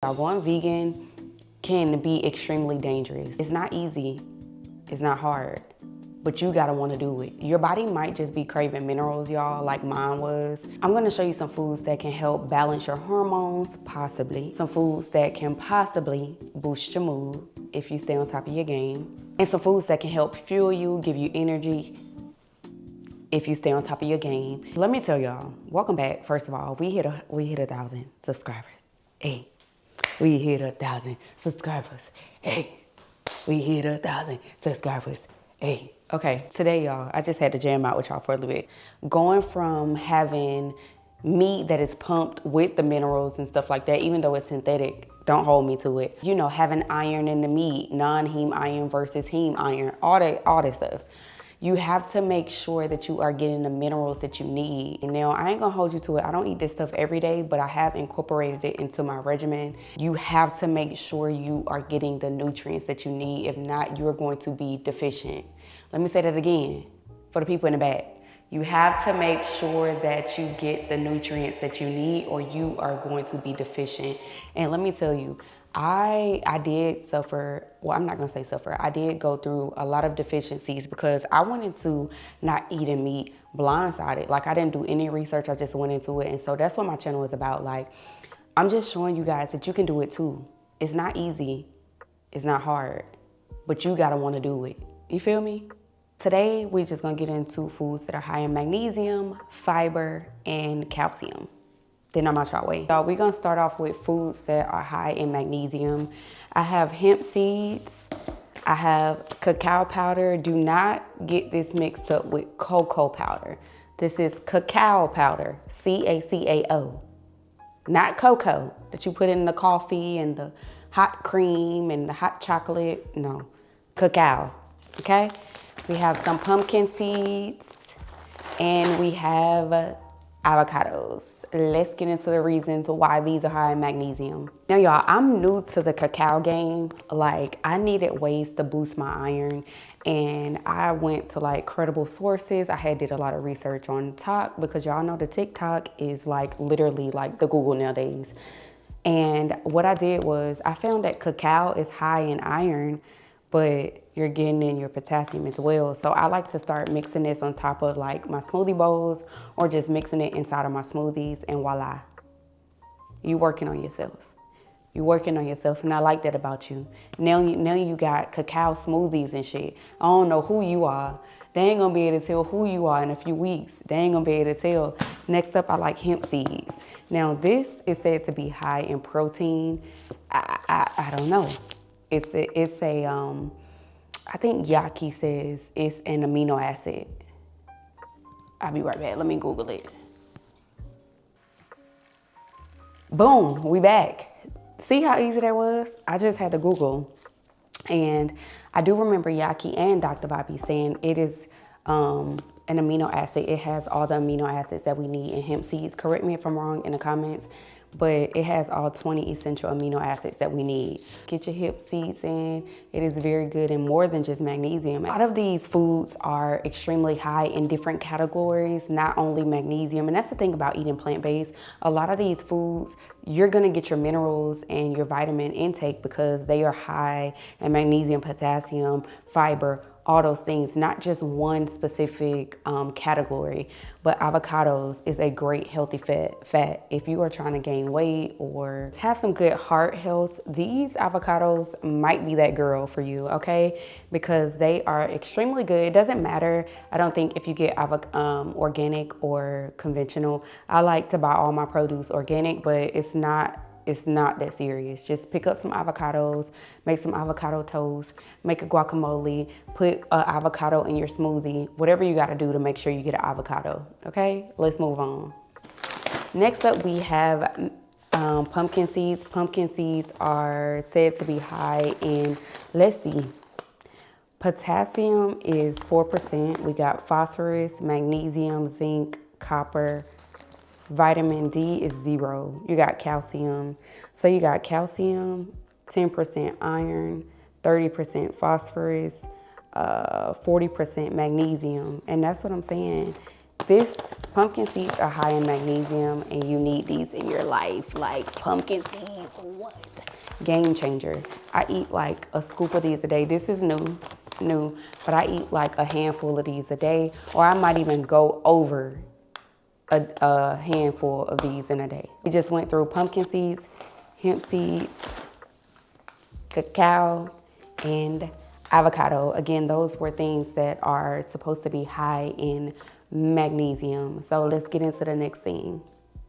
Going vegan can be extremely dangerous. It's not easy, it's not hard, but you gotta wanna do it. Your body might just be craving minerals, y'all, like mine was. I'm gonna show you some foods that can help balance your hormones, possibly. Some foods that can possibly boost your mood if you stay on top of your game. And some foods that can help fuel you, give you energy if you stay on top of your game. Let me tell y'all, welcome back. First of all, we hit 1,000 subscribers. Hey. We hit 1,000 subscribers. Hey, we hit 1,000 subscribers. Hey. Okay, today, y'all, I just had to jam out with y'all for a little bit. Going from having meat that is pumped with the minerals and stuff like that, even though it's synthetic, don't hold me to it. You know, having iron in the meat, non-heme iron versus heme iron, all that stuff. You have to make sure that you are getting the minerals that you need. And now I ain't gonna hold you to it. I don't eat this stuff every day, but I have incorporated it into my regimen. You have to make sure you are getting the nutrients that you need. If not, you're going to be deficient. Let me say that again for the people in the back. You have to make sure that you get the nutrients that you need or you are going to be deficient. And let me tell you, I did suffer, well, I'm not gonna say suffer, I did go through a lot of deficiencies because I went into not eating meat blindsided. Like I didn't do any research, I just went into it. And so that's what my channel is about. Like, I'm just showing you guys that you can do it too. It's not easy, it's not hard, but you gotta wanna do it. You feel me? Today, we're just gonna get into foods that are high in magnesium, fiber, and calcium. Then I'm out your way. So we're gonna start off with foods that are high in magnesium. I have hemp seeds, I have cacao powder. Do not get this mixed up with cocoa powder. This is cacao powder, C-A-C-A-O. Not cocoa that you put in the coffee and the hot cream and the hot chocolate. No, cacao, okay? We have some pumpkin seeds and we have avocados. Let's get into the reasons why these are high in magnesium. Now, y'all, I'm new to the cacao game. Like, I needed ways to boost my iron, and I went to like credible sources. I had did a lot of research on TikTok because y'all know the TikTok is like literally like the Google nowadays. And what I did was I found that cacao is high in iron, but you're getting in your potassium as well. So I like to start mixing this on top of like my smoothie bowls or just mixing it inside of my smoothies, and voila. You working on yourself. You working on yourself, and I like that about you. Now you got cacao smoothies and shit. I don't know who you are. They ain't gonna be able to tell who you are in a few weeks. They ain't gonna be able to tell. Next up, I like hemp seeds. Now this is said to be high in protein. I don't know. It's a I think Yaki says it's an amino acid. I'll be right back. Let me Google it. Boom, we back. See how easy that was? I just had to Google. And I do remember Yaki and Dr. Bobby saying it is an amino acid. It has all the amino acids that we need in hemp seeds. Correct me if I'm wrong in the comments, but it has all 20 essential amino acids that we need. Get your hemp seeds in. It is very good and more than just magnesium. A lot of these foods are extremely high in different categories, not only magnesium. And that's the thing about eating plant-based. A lot of these foods, you're gonna get your minerals and your vitamin intake because they are high in magnesium, potassium, fiber, all those things, not just one specific category. But avocados is a great healthy fat. If you are trying to gain weight or have some good heart health, these avocados might be that girl for you, okay? Because they are extremely good. It doesn't matter, I don't think, if you get organic or conventional. I like to buy all my produce organic, but it's not that serious. Just pick up some avocados, make some avocado toast, make a guacamole, put an avocado in your smoothie, whatever you gotta do to make sure you get an avocado, okay? Let's move on. Next up, we have pumpkin seeds. Pumpkin seeds are said to be high in, let's see, potassium is 4%. We got phosphorus, magnesium, zinc, copper. Vitamin D is 0. You got calcium. So you got calcium, 10% iron, 30% phosphorus, 40% magnesium. And that's what I'm saying. This pumpkin seeds are high in magnesium, and you need these in your life. Like pumpkin seeds, what? Game changer. I eat like a scoop of these a day. This is new, but I eat like a handful of these a day, or I might even go over a handful of these in a day. We just went through pumpkin seeds, hemp seeds, cacao, and avocado. Again, those were things that are supposed to be high in magnesium. So let's get into the next thing.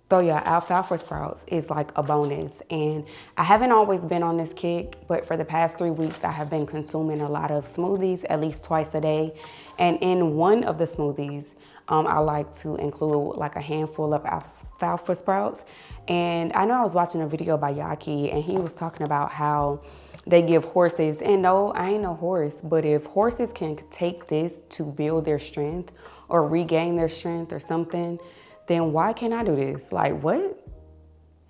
So yeah, alfalfa sprouts is like a bonus. And I haven't always been on this kick, but for the past 3 weeks, I have been consuming a lot of smoothies, at least twice a day. And in one of the smoothies, I like to include like a handful of alfalfa sprouts. And I know I was watching a video by Yaki, and he was talking about how they give horses, and no, I ain't no horse, but if horses can take this to build their strength or regain their strength or something, then why can't I do this? Like, what?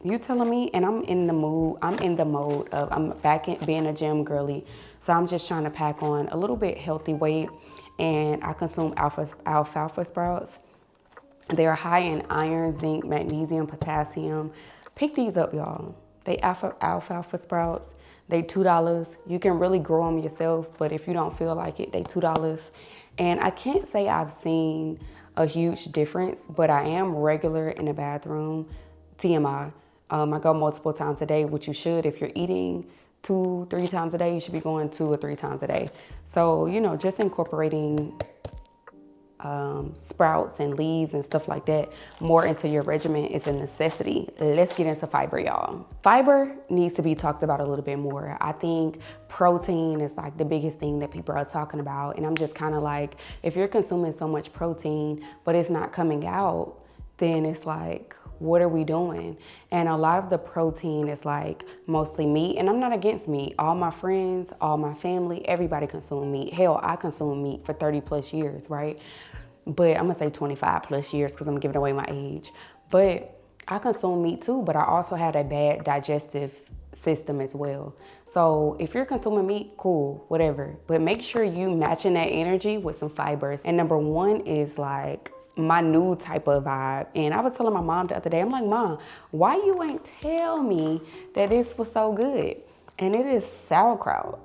You telling me? And I'm in the mode of, I'm back in being a gym girly. So I'm just trying to pack on a little bit healthy weight, and I consume alfalfa sprouts. They're high in iron, zinc, magnesium, potassium. Pick these up, y'all. They alfalfa sprouts. They $2. You can really grow them yourself, but if you don't feel like it, they $2. And I can't say I've seen a huge difference, but I am regular in the bathroom. TMI. I go multiple times a day, which you should. If you're eating 2-3 times a day, you should be going 2 or 3 times a day. So, you know, just incorporating sprouts and leaves and stuff like that more into your regimen is a necessity. Let's get into fiber, y'all. Fiber needs to be talked about a little bit more. I think protein is like the biggest thing that people are talking about, and I'm just kind of like, if you're consuming so much protein but it's not coming out, then it's like, what are we doing? And a lot of the protein is like mostly meat, and I'm not against meat. All my friends, all my family, everybody consume meat. Hell, I consume meat for 30 plus years, right? But I'm gonna say 25 plus years because I'm giving away my age. But I consume meat too, but I also had a bad digestive system as well. So if you're consuming meat, cool, whatever. But make sure you matching that energy with some fibers. And number one is like my new type of vibe. And I was telling my mom the other day, I'm like, Mom, why you ain't tell me that this was so good? And it is sauerkraut.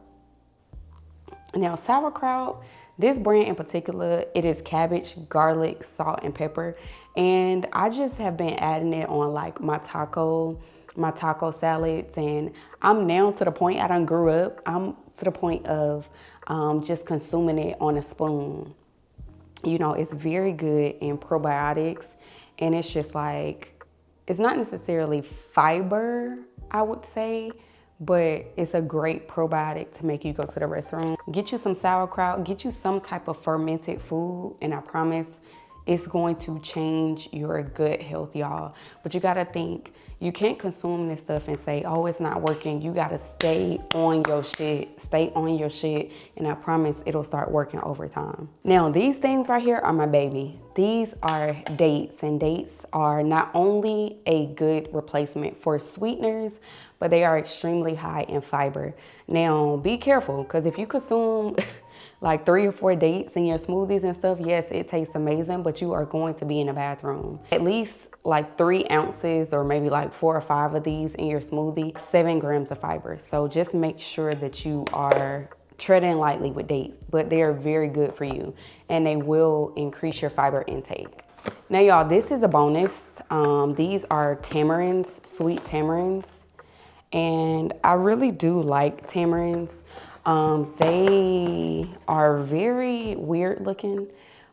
Now sauerkraut, this brand in particular, it is cabbage, garlic, salt, and pepper. And I just have been adding it on like my taco salads. And I'm now to the point, I done grew up, I'm to the point of just consuming it on a spoon. You know, it's very good in probiotics, and it's just like, it's not necessarily fiber, I would say, but it's a great probiotic to make you go to the restroom. Get you some sauerkraut, get you some type of fermented food, and I promise it's going to change your gut health, y'all. But you gotta think, you can't consume this stuff and say, oh, it's not working. You gotta stay on your shit, and I promise it'll start working over time. Now, these things right here are my baby. These are dates, and dates are not only a good replacement for sweeteners, but they are extremely high in fiber. Now, be careful, because if you consume like 3 or 4 dates in your smoothies and stuff, yes, it tastes amazing, but you are going to be in the bathroom. At least like 3 ounces or maybe like 4 or 5 of these in your smoothie, 7 grams of fiber. So just make sure that you are treading lightly with dates, but they are very good for you, and they will increase your fiber intake. Now, y'all, this is a bonus. These are tamarinds, sweet tamarinds, and I really do like tamarins. They are very weird looking,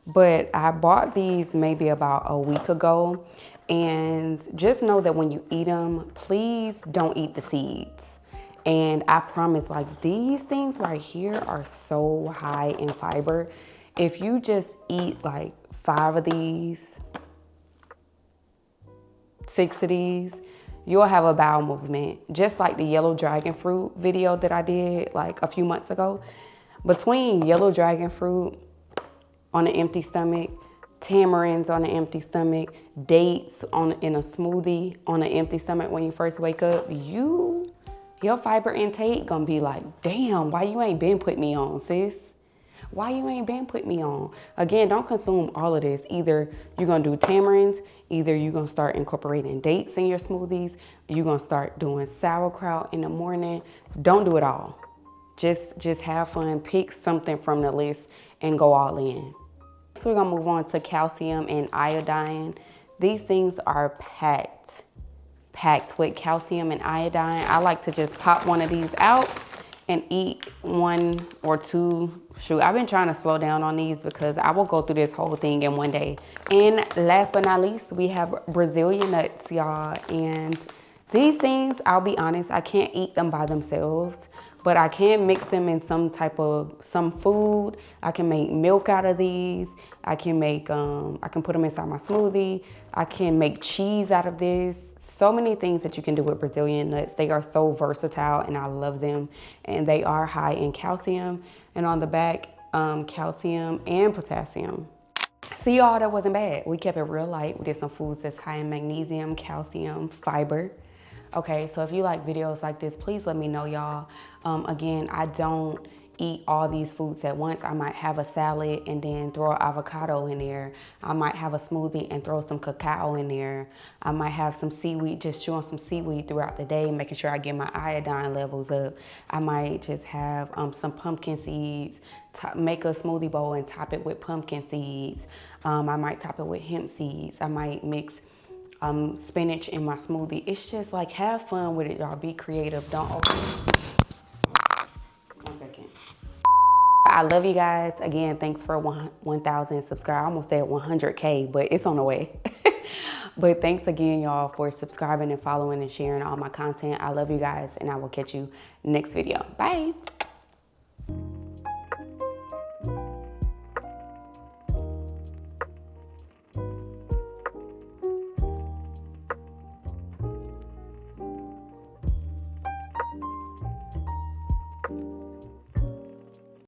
but I bought these maybe about a week ago, and just know that when you eat them, please don't eat the seeds. And I promise, like, these things right here are so high in fiber. If you just eat like 5 of these, 6 of these, you'll have a bowel movement, just like the yellow dragon fruit video that I did like a few months ago. Between yellow dragon fruit on an empty stomach, tamarins on an empty stomach, dates in a smoothie on an empty stomach when you first wake up, your fiber intake gonna be like, damn, why you ain't been put me on, sis? Why you ain't been put me on? Again, don't consume all of this. Either you're gonna do tamarinds, either you're gonna start incorporating dates in your smoothies, you're gonna start doing sauerkraut in the morning. Don't do it all. Just have fun, pick something from the list and go all in. So we're gonna move on to calcium and iodine. These things are packed with calcium and iodine. I like to just pop one of these out and eat one or two. Shoot, I've been trying to slow down on these because I will go through this whole thing in one day. And last but not least, we have Brazilian nuts, y'all. And these things, I'll be honest, I can't eat them by themselves, but I can mix them in some food. I can make milk out of these. I can make, I can put them inside my smoothie. I can make cheese out of this. So many things that you can do with Brazilian nuts. They are so versatile and I love them. And they are high in calcium. And on the back, calcium and potassium. See, y'all, that wasn't bad. We kept it real light. We did some foods that's high in magnesium, calcium, fiber. Okay, so if you like videos like this, please let me know, y'all. Again, I don't eat all these foods at once. I might have a salad and then throw an avocado in there. I might have a smoothie and throw some cacao in there. I might have some seaweed, just chew on some seaweed throughout the day, making sure I get my iodine levels up. I might just have some pumpkin seeds, make a smoothie bowl and top it with pumpkin seeds. I might top it with hemp seeds. I might mix spinach in my smoothie. It's just like, have fun with it, y'all. Be creative. Don't open. 1 second. I love you guys. Again, thanks for 1,000 subscribers. I almost said 100K, but it's on the way. But thanks again, y'all, for subscribing and following and sharing all my content. I love you guys, and I will catch you next video. Bye.